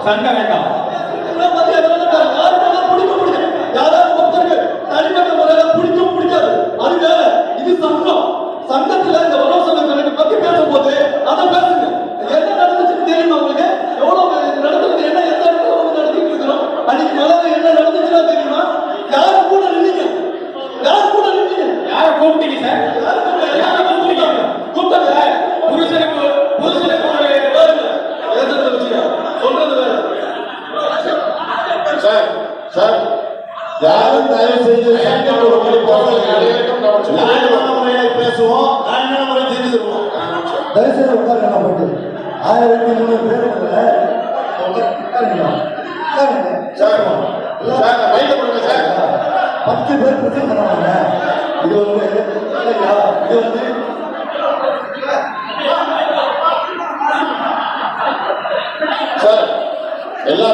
சண்டை வேண்டாம். சங்கத்துல இந்த வரோசனை பத்தி பேசும்போது அதை பேசுங்க. என்ன நடந்துச்சுன்னு தெரியுமா உங்களுக்கு? எவ்வளவு நடந்தது, என்ன எந்த நடத்திட்டு இருக்கிறோம்? அன்னைக்கு மலர் என்ன நடந்துச்சுன்னா தெரியுமா? யாரு கூட நின்னீங்க? யாரு கூட நின்னீங்க? யார கூப்பிட்டீங்க சார்? யார கூப்பிட்டீங்க? கூப்பிட்டாங்க புருஷனுக்கு சொல்றது வேற. சார் சார் யாரும் தயவு செய்து பேசுவோம், முறை தெரிஞ்சு தருவோம். தரிசனம் உட்காருங்க. 1300 பேர் சார் வயது கொடுங்க சார். 10 பேர் பிரச்சனை பண்ணுவாங்க. இது வந்து சார் எல்லா